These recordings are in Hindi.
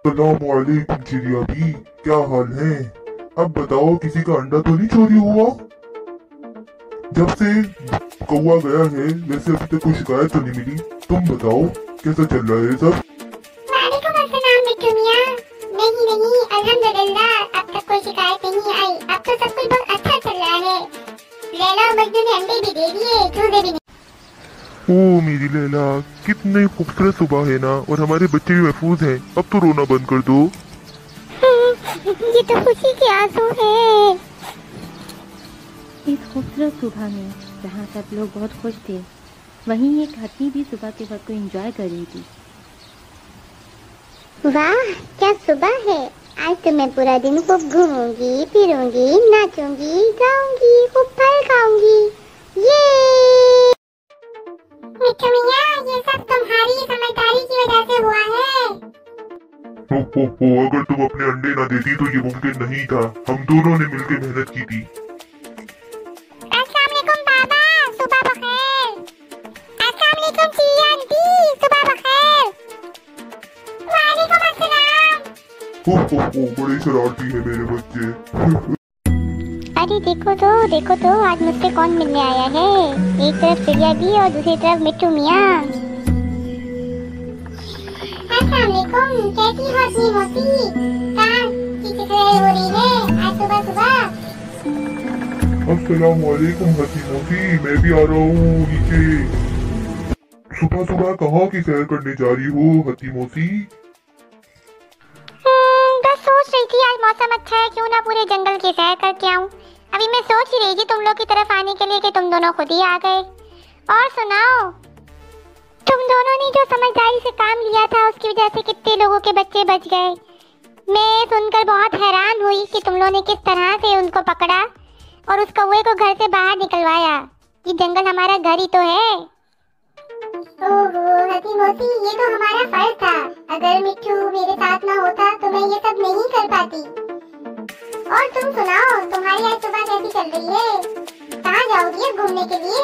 अस्सलामुअलैकुम चिड़िया भी, क्या हाल है? अब बताओ, किसी का अंडा तो नहीं चोरी हुआ? जब से कौवा गया है वैसे अभी तक कोई शिकायत तो नहीं मिली। तुम बताओ कैसा चल रहा है सब? वालेकुम अस्सलाम मिट्टू मियां। नहीं अल्हम्दुलिल्लाह, अब तक कोई शिकायत नहीं आई। अब तो सब कुछ बहुत अच्छा चल रहा है। लैला और मजनू ने अंडे भी दे दिए, चूजे भी नहीं। ओ मेरी लैला, कितनी खूबसूरत सुबह है ना, और हमारे बच्चे भी महफूज हैं। अब तो रोना बंद कर दो। ये तो खुशी के आंसू है। इस खूबसूरत सुबह में जहाँ सब लोग बहुत खुश थे, वहीं एक हाथी भी सुबह के वक्त को एंजॉय कर रही थी। वाह क्या सुबह है। आज तो मैं पूरा दिन खूब घूमूंगी, फिरूंगी, नाचूंगी, गाऊंगी, खूब फल खाऊंगी। ये मिट्टू मियां, ये सब तुम्हारी समझदारी की वजह से हुआ है। अगर तुम अपने अंडे ना देती तो ये मुमकिन नहीं था। हम दोनों ने मिलकर मेहनत की थी। अस्सलाम वालेकुम बाबा, सुबह बखैर। अस्सलाम वालेकुम चिड़िया आंटी, सुबह बखैर। वालेकुम अस्सलाम। बड़े शरारती है मेरे बच्चे। अरे देखो तो आज मुझसे कौन मिलने आया है। एक तरफ चिड़िया भी और दूसरी तरफ मिट्टू मियां। अस्सलाम वालेकुम, कैसी हो अपनी मोती? कहाँ की चिकराई हो रही है आज सुबह सुबह? अस्सलामुअलैकुम हसी मोती, मैं भी आ रहा हूँ नीचे। सुबह सुबह कहाँ की सैर करने जा रही हो हसी मोती? बस सोच रही थी आज मौसम अच्छा है, क्यों ना पूरे जंगल की सैर करके आऊं। अभी मैं सोच ही रही थी तुम लोग की तरफ आने के लिए कि तुम दोनों खुद ही आ गए। और सुनाओ, तुम दोनों ने जो समझदारी से काम लिया था उसकी वजह से कितने लोगों के बच्चे बच गए। मैं सुनकर बहुत हैरान हुई कि तुम लोगों ने किस तरह से उनको पकड़ा और उस कौवे को घर से बाहर निकलवाया। ये जंगल हमारा घर ही तो है। ओहो हसी मोती, ये तो हमारा फर्ज था। अगर मिट्टू मेरे साथ ना होता तो मैं ये सब नहीं कर पाती। और तुम सुनाओ, तुम्हारी आज सुबह कैसी चल रही है? कहाँ जाओगी अब घूमने के लिए?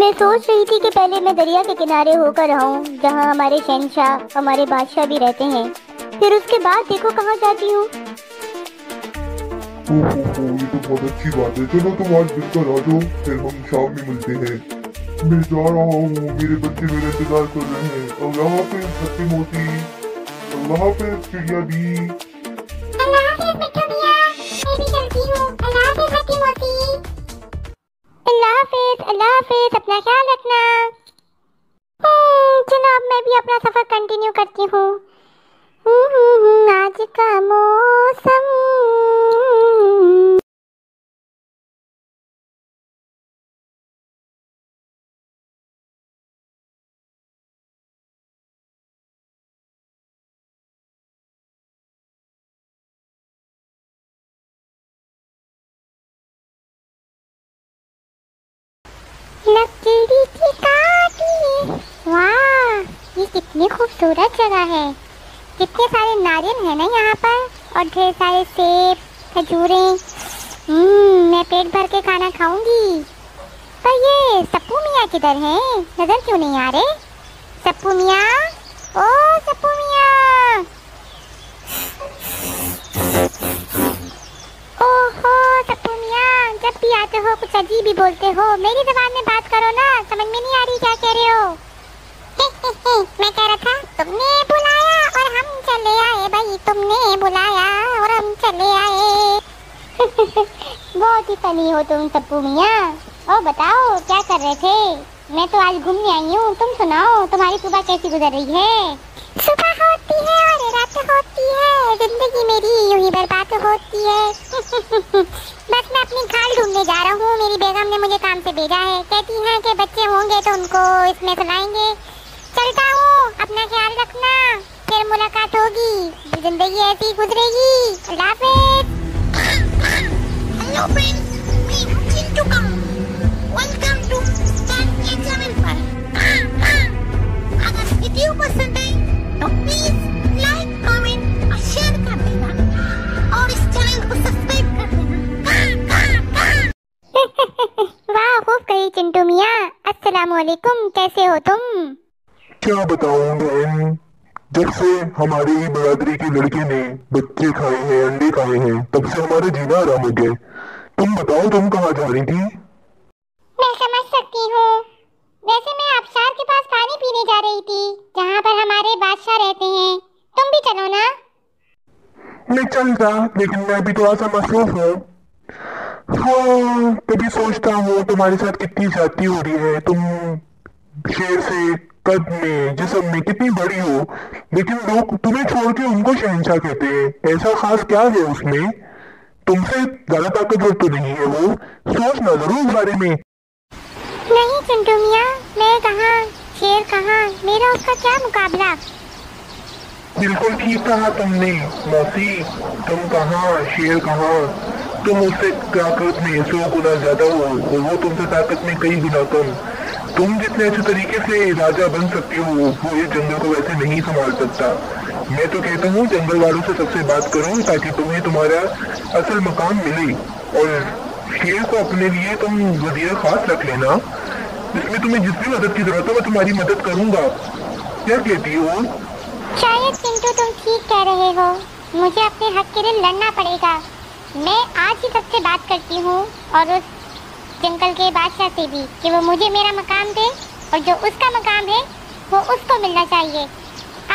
मैं सोच रही थी कि पहले मैं दरिया के किनारे होकर रहूं, जहाँ हमारे शहंशाह, हमारे बादशाह भी रहते हैं। फिर उसके बाद देखो कहाँ जाती हूँ। ये तो बहुत अच्छी बात है। चलो तुम आज मिलकर आ जाओ, फिर हम शाम में मिलते हैं। मैं जा रहा हूँ, मेरे बच्चे मेरा इंतजार कर रहे हैं। अल्लाह हाफिज हसी मोती, अल्लाह हाफिज चिड़िया भी। अल्लाह हाफिज मिट्टू मियां, मैं भी चलती हूँ। अल्लाह हाफिज हसी मोती। अल्लाह हाफिज, अपना ख्याल रखना। जनाब, मैं भी अपना सफर कंटिन्यू करती हूँ। आज का मौसम। लकड़ी की काठी। वाह, ये कितनी खूबसूरत जगह है। कितने सारे नारियल हैं ना यहाँ पर, और ढेर सारे सेब, खजूरें। मैं पेट भर के खाना खाऊंगी। पर ये सप्पू मियाँ किधर हैं? नजर क्यों नहीं आ रहे? सप्पू मियाँ, ओ सप्पू मियाँ। ओहो सप्पू मियाँ, जब भी आते हो कुछ अजीब ही बोलते हो। मेरी ज़बान में बात करो ना, समझ में नहीं आ रही क्या कह रहे हो? मैं कह रहा था तुमने बुलाया और हम चले आए भाई, तुमने बुलाया और हम चले आए। बहुत ही फनी हो तुम सप्पू मियाँ। और बताओ क्या कर रहे थे? मैं तो आज घूमने आई हूँ, तुम सुनाओ तुम्हारी सुबह कैसी गुजर रही है? सुबह होती है और रात होती है, जिंदगी मेरी यूं ही बर्बाद होती है। बस मैं अपनी खाल ढूंढने जा रहा हूँ। मेरी बेगम ने मुझे काम से भेजा है, कहती हैं कि बच्चे होंगे तो उनको इसमें सुनाएंगे। चलता हूँ, अपना ख्याल रखना, फिर मुलाकात होगी। जिंदगी ऐसी गुजरेगी। अल्लाह हाफिज। हेलो फ्रेंड्स, मैं हूँ चिंटू का। वेलकम टू कैट चैनल पर। अगर वीडियो पसंद आए तो प्लीज लाइक, कमेंट और शेयर कर देना, और इस चिंटू मियाँ, अस्सलाम वालेकुम, कैसे हो तुम? क्या बताऊं बहन, जब से हमारी बरादरी के लड़के ने बच्चे खाए हैं, अंडे खाए हैं, तब से हमारा जीना आराम हो गया। तुम बताओ, तुम कहाँ जा रही थी? मैं समझ सकती हूँ। वैसे मैं आबशार के पास पानी पीने जा रही थी, जहाँ पर हमारे बादशाह रहते हैं। तुम भी चलो ना। मैं चलता, लेकिन मैं अभी थोड़ा सा मसरूफ हूँ। हाँ, कभी सोचता हूँ तुम्हारे साथ कितनी ज्यादती हो रही है। तुम शेर से कद में, जिस्म में कितनी बड़ी हो, लेकिन लोग तुम्हें छोड़ के उनको शहंशाह कहते हैं। ऐसा खास क्या है उसमें? तुमसे ज्यादा ताकतवर तो नहीं है वो? सोचना जरूर इस बारे में। नहीं चिंटू मियाँ, मैं कहाँ, शेर कहाँ, मेरा उसका क्या मुकाबला। बिल्कुल ठीक कहा तुमने मौसी। तुम कहाँ, शेर कहाँ। तुम उससे ताकत में 100 गुना ज्यादा हो और वो तुमसे ताकत में कई गुना कम। तुम जितने अच्छे तरीके से राजा बन सकती हो, वो इस जंगल को वैसे नहीं संभाल सकता। मैं तो कहता हूँ जंगल वालों से सबसे बात करो, ताकि तुम्हें तुम्हारा असल मकाम मिले। और शेर को अपने लिए तुम वजीर खास रख लेना। इसमें तुम्हें जिस भी मदद की जरूरत हो, मैं तुम्हारी मदद करूंगा। क्या कहती हो? शायद चिंटू तुम ठीक कह रहे हो, मुझे अपने हक के लिए लड़ना पड़ेगा। मैं आज ही सबसे बात करती हूँ और उस जंगल के बादशाह से भी, कि वो मुझे मेरा मकाम दे, और जो उसका मकाम है वो उसको मिलना चाहिए।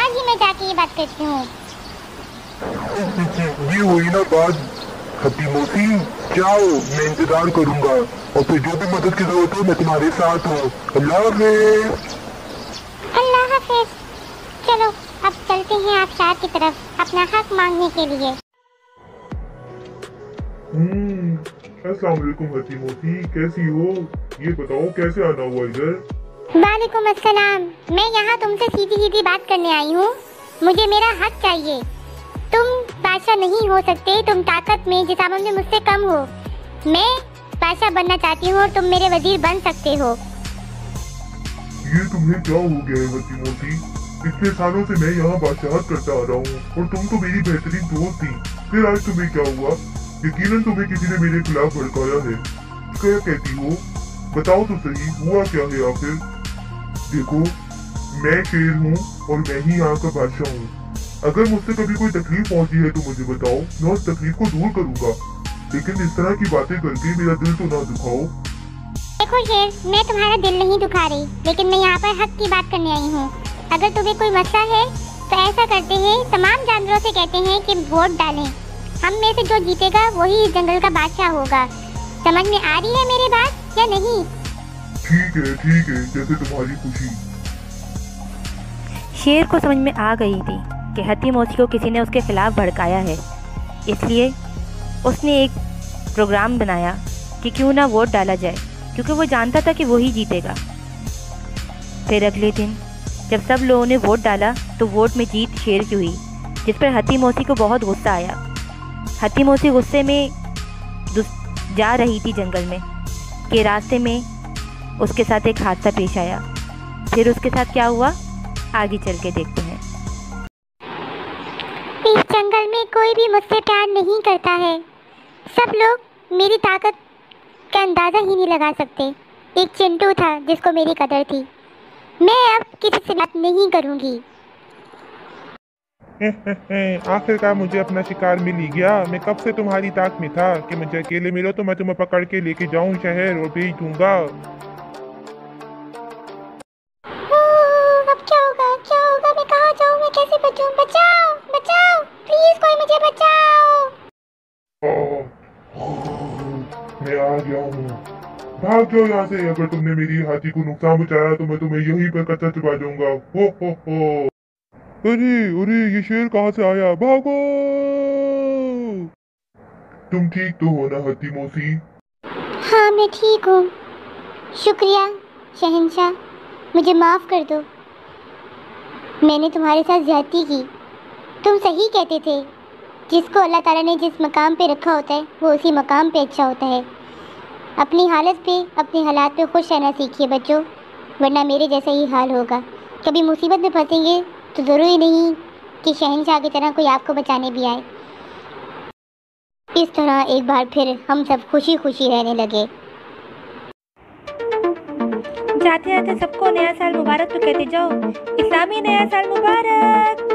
आज ही मैं जाके ये बात करती हूँ। ये हुई ना बात हतीमोसी। जाओ, मैं इंतजार करूंगा, और फिर जो भी मदद की जरूरत हो मैं तुम्हारे साथ हूँ। अल्लाह हाफिज। अल्लाह हाफिज। चलो अब चलते हैं आबशार की तरफ अपना हक मांगने के लिए। अस्सलाम वालेकुम हतीमोसी, कैसी हो? ये बताओ कैसे आना हुआ इधर? वालेकुम अस्सलाम। मैं यहाँ तुमसे सीधी सीधी बात करने आई हूँ। मुझे मेरा हक चाहिए। तुम बादशाह नहीं हो सकते, तुम ताकत में, जिस्म में मुझसे कम हो। मैं बादशाह बनना चाहती हूँ और तुम मेरे वजीर बन सकते हो। ये तुम्हें क्या हो गया है हतीमोसी? इतने सालों से मैं यहाँ बादशाहत करता आ रहा हूँ, और तुम तो मेरी बेहतरीन दोस्त थी। फिर आज तुम्हें क्या हुआ? यकीनन तुम्हें किसी ने मेरे खिलाफ भड़काया है। क्या कहती हो? बताओ तो सही, हुआ क्या है आखिर? देखो, मैं शेर हूँ और मैं ही यहाँ का बादशाह हूँ। अगर मुझसे कभी कोई तकलीफ पहुँची है तो मुझे बताओ, मैं उस तकलीफ को दूर करूँगा। लेकिन इस तरह की बातें करके मेरा दिल तो ना दुखाओ। देखो शेर, मैं तुम्हारा दिल नहीं दुखा रही, लेकिन मैं यहाँ पर हक की बात करने आई हूँ। अगर तुम्हें कोई मसला है तो ऐसा करते हैं, तमाम जानवरों से कहते हैं कि वोट डालें। हम में से जो जीतेगा वही इस जंगल का बादशाह होगा। समझ में आ रही है मेरी बात या नहीं? ठीक है, जैसे तुम्हारी खुशी। शेर को समझ में आ गई थी कि हतीमोसी को किसी ने उसके खिलाफ भड़काया है, इसलिए उसने एक प्रोग्राम बनाया कि क्यों ना वोट डाला जाए, क्योंकि वो जानता था कि वो ही जीतेगा। फिर अगले दिन जब सब लोगों ने वोट डाला तो वोट में जीत शेर की हुई, जिस पर हतीमोसी को बहुत गुस्सा आया। हतीमोसी गुस्से में जा रही थी जंगल में कि रास्ते में उसके साथ एक हादसा पेश आया। फिर उसके साथ क्या हुआ, आगे चल के देखते हैं। इस जंगल में कोई भी मुझसे प्यार नहीं करता है। सब लोग मेरी ताकत का अंदाज़ा ही नहीं लगा सकते। एक चिंटू था जिसको मेरी कदर थी। मैं अब किसी से बात नहीं करूँगी। आखिरकार मुझे अपना शिकार मिल ही गया। मैं कब से तुम्हारी ताक में था कि मुझे अकेले मिलो तो मैं तुम्हें पकड़ के लेके जाऊं शहर और भेज दूंगा। अब क्या होगा, क्या होगा? मैं कहाँ जाऊँ, मैं कैसे बचूं? बचाओ, बचाओ, प्लीज कोई मुझे बचाओ। मैं आ गया हूँ, भाग जाओ यहाँ से। अगर तुमने मेरी हाथी को नुकसान पहुंचाया तो मैं तुम्हें यहीं पर कच्चा चबा दूंगा। हो। अरे ये शेर कहाँ से आया? भागो। तुम ठीक तो हो ना हतीमोसी? हाँ मैं ठीक हूँ, शुक्रिया शहंशाह, मुझे माफ़ कर दो। मैंने तुम्हारे साथ ज्यादती की। तुम सही कहते थे, जिसको अल्लाह ताला ने जिस मकाम पे रखा होता है वो उसी मकाम पे अच्छा होता है। अपनी हालत पे, अपने हालात पे खुश रहना सीखिए बच्चों, वरना मेरे जैसा ही हाल होगा। कभी मुसीबत में फंसेंगे तो ज़रूरी नहीं कि शहंशाह की तरह कोई आपको बचाने भी आए। इस तरह एक बार फिर हम सब खुशी खुशी रहने लगे। जाते जाते सबको नया साल मुबारक तो कहते जाओ। इस्लामी नया साल मुबारक।